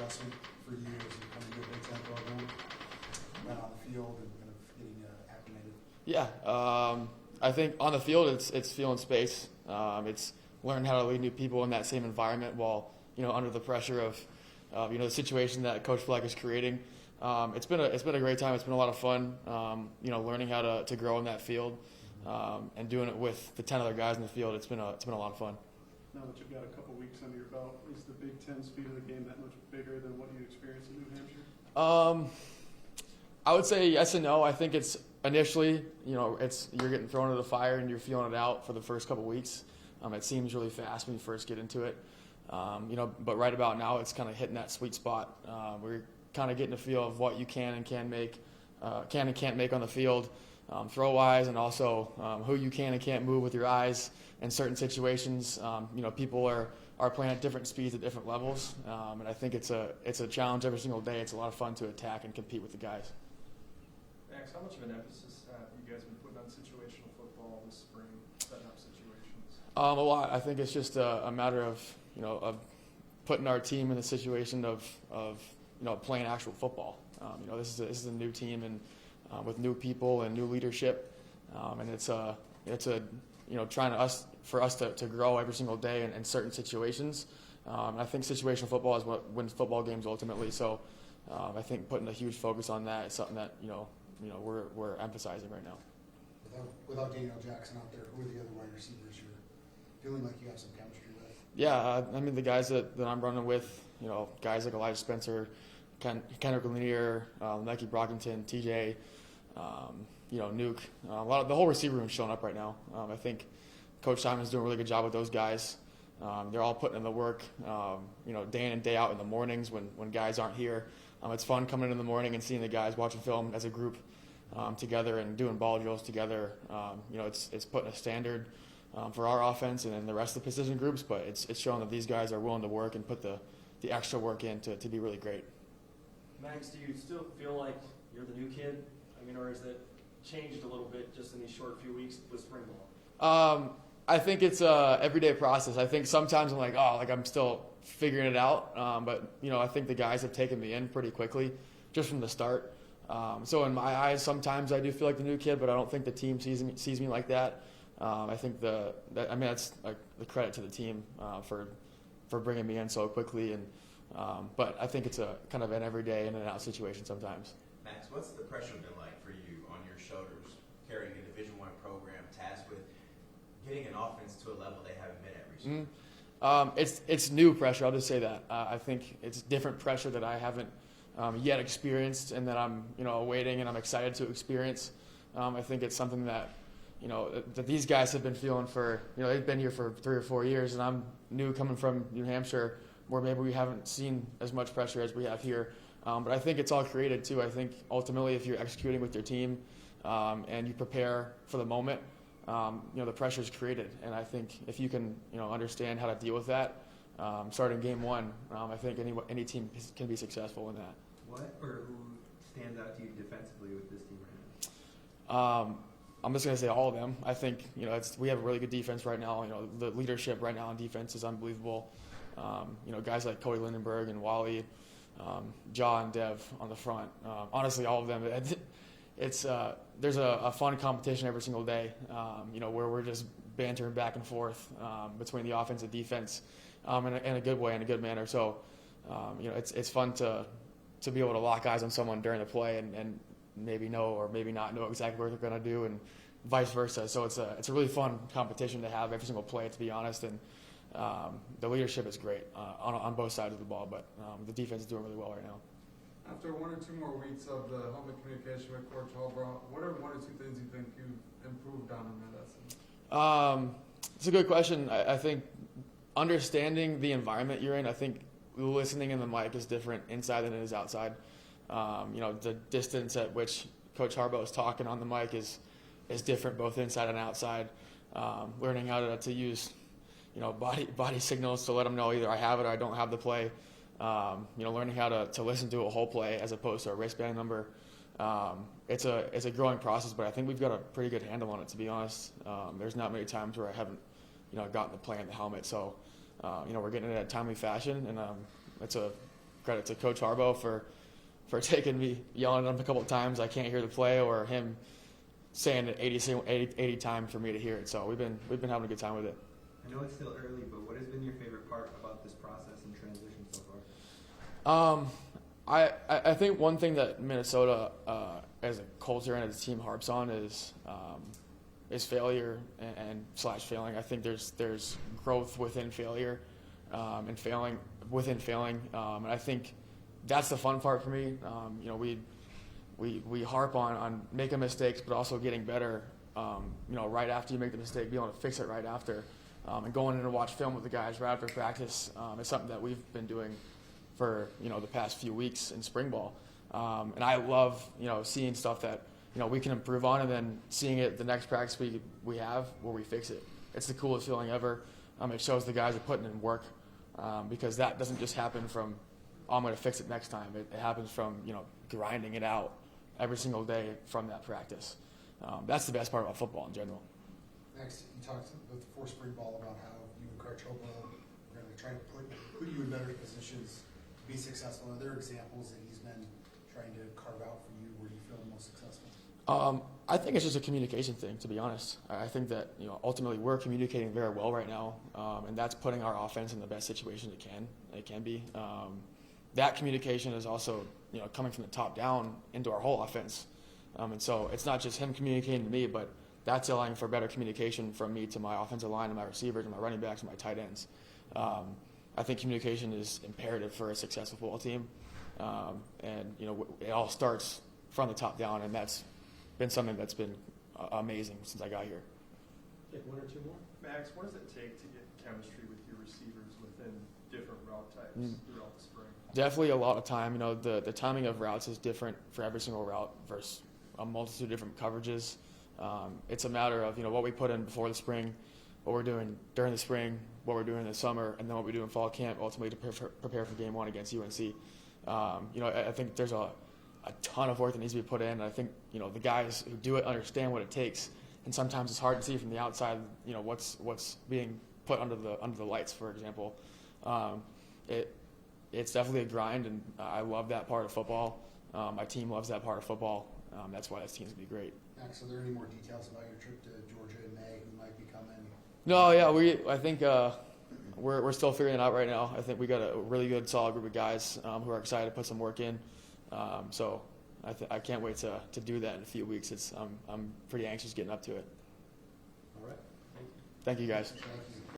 adjustment for you as you come into a Big Ten program, right on the field and kind of getting acclimated? Yeah, I think on the field it's feeling space. It's learning how to lead new people in that same environment while under the pressure of the situation that Coach Fleck is creating. It's been a great time. It's been a lot of fun. Learning how to grow in that field and doing it with the 10 other guys in the field. It's been a lot of fun. Now that you've got a couple weeks under your belt, is the Big Ten speed of the game that much bigger than what you experienced in New Hampshire? I would say yes and no. I think it's initially, you're getting thrown into the fire and you're feeling it out for the first couple weeks. It seems really fast when you first get into it. But right about now, it's kind of hitting that sweet spot. We're kind of getting a feel of what you can and can't make on the field, throw-wise, and also who you can and can't move with your eyes in certain situations. People are playing at different speeds at different levels, and I think it's a challenge every single day. It's a lot of fun to attack and compete with the guys. Max, how much of an emphasis have you guys been putting on situational football this spring, setting up situations? A lot. I think it's just a matter of putting our team in the situation of playing actual football. This is a new team and with new people and new leadership, and it's trying for us to grow every single day in certain situations. And I think situational football is what wins football games ultimately. So I think putting a huge focus on that is something that we're emphasizing right now. Without Daniel Jackson out there, who are the other wide receivers you're feeling like you have some chemistry with? Yeah, the guys that I'm running with, guys like Elijah Spencer, Kendrick Lanier, Nike Brockington, TJ, Nuke. The whole receiver room is showing up right now. I think Coach Simon's doing a really good job with those guys. They're all putting in the work, day in and day out in the mornings when guys aren't here. It's fun coming in the morning and seeing the guys watching film as a group together and doing ball drills together. It's putting a standard for our offense and then the rest of the position groups, but it's showing that these guys are willing to work and put the extra work in to be really great. Max, do you still feel like you're the new kid? Or has it changed a little bit just in these short few weeks with spring ball? I think it's a everyday process. I think sometimes I'm like, I'm still figuring it out. But I think the guys have taken me in pretty quickly just from the start. So in my eyes, sometimes I do feel like the new kid, but I don't think the team sees me like that. I think that's like the credit to the team for bringing me in so quickly. And but I think it's a kind of an everyday in and out situation sometimes. Max, what's the pressure been like for you on your shoulders, carrying a Division I program tasked with getting an offense to a level they haven't been at recently? It's new pressure. I'll just say that. I think it's different pressure that I haven't yet experienced, and that I'm awaiting and I'm excited to experience. I think it's something that that these guys have been feeling for they've been here for 3 or 4 years, and I'm new coming from New Hampshire, where maybe we haven't seen as much pressure as we have here. But I think it's all created too. I think ultimately, if you're executing with your team and you prepare for the moment, the pressure is created. And I think if you can, understand how to deal with that, starting game one, I think any team can be successful in that. What or who stands out to you defensively with this team right now? I'm just going to say all of them. I think we have a really good defense right now. The leadership right now on defense is unbelievable. Guys like Cody Lindenberg and Wally. John, Dev on the front. Honestly, all of them. There's a fun competition every single day, where we're just bantering back and forth between the offense and defense in a good way, in a good manner. So, it's fun to be able to lock eyes on someone during the play and maybe know or maybe not know exactly what they're going to do, and vice versa. So it's a really fun competition to have every single play, to be honest. And the leadership is great on both sides of the ball, but the defense is doing really well right now. After 1 or 2 more weeks of the helmet communication with Coach Hallbrook, what are 1 or 2 things you think you've improved on in that lesson? It's a good question. I think understanding the environment you're in, I think listening in the mic is different inside than it is outside. The distance at which Coach Harbaugh is talking on the mic is different both inside and outside. Learning how to use body signals to let them know either I have it or I don't have the play. Learning how to listen to a whole play as opposed to a wristband number. It's a growing process, but I think we've got a pretty good handle on it, to be honest. There's not many times where I haven't gotten the play in the helmet. So, we're getting it in a timely fashion, and it's a credit to Coach Harbaugh for taking me, yelling at him a couple of times I can't hear the play, or him saying it 80 times for me to hear it. So we've been having a good time with it. I know it's still early, but what has been your favorite part about this process and transition so far? I think one thing that Minnesota, as a culture and as a team, harps on is failure and slash failing. I think there's growth within failure, and failing within failing, and I think that's the fun part for me. We harp on making mistakes, but also getting better. Right after you make the mistake, being able to fix it right after, and going in and watch film with the guys right after practice is something that we've been doing for the past few weeks in spring ball, and I love seeing stuff that we can improve on, and then seeing it the next practice we have where we fix it. It's the coolest feeling ever. It shows the guys are putting in work, because that doesn't just happen from I'm going to fix it next time. It happens from grinding it out every single day from that practice. That's the best part about football in general. Next, you talked before spring ball about how you and Coach Harbaugh are going to try to put you in better positions to be successful. Are there examples that he's been trying to carve out for you where you feel the most successful? I think it's just a communication thing, to be honest. I think that ultimately we're communicating very well right now, and that's putting our offense in the best situation it can be. That communication is also coming from the top down into our whole offense, and so it's not just him communicating to me, but that's allowing for better communication from me to my offensive line and my receivers and my running backs and my tight ends. I think communication is imperative for a successful football team, and it all starts from the top down, and that's been something that's been amazing since I got here. Take one or two more. Max, what does it take to get chemistry with your receivers within different route types throughout the spring? Definitely a lot of time. The timing of routes is different for every single route versus a multitude of different coverages. It's a matter of what we put in before the spring, what we're doing during the spring, what we're doing in the summer, and then what we do in fall camp, ultimately to prepare for game one against UNC. I think there's a ton of work that needs to be put in. And I think the guys who do it understand what it takes, and sometimes it's hard to see from the outside what's being put under the lights, for example. It's definitely a grind, and I love that part of football. My team loves that part of football. That's why this team's gonna be great. Max, are there any more details about your trip to Georgia in May? Who might be coming? No, yeah, I think we're still figuring it out right now. I think we got a really good, solid group of guys who are excited to put some work in. So I can't wait to do that in a few weeks. I'm pretty anxious getting up to it. All right. Thank you, guys. Thank you.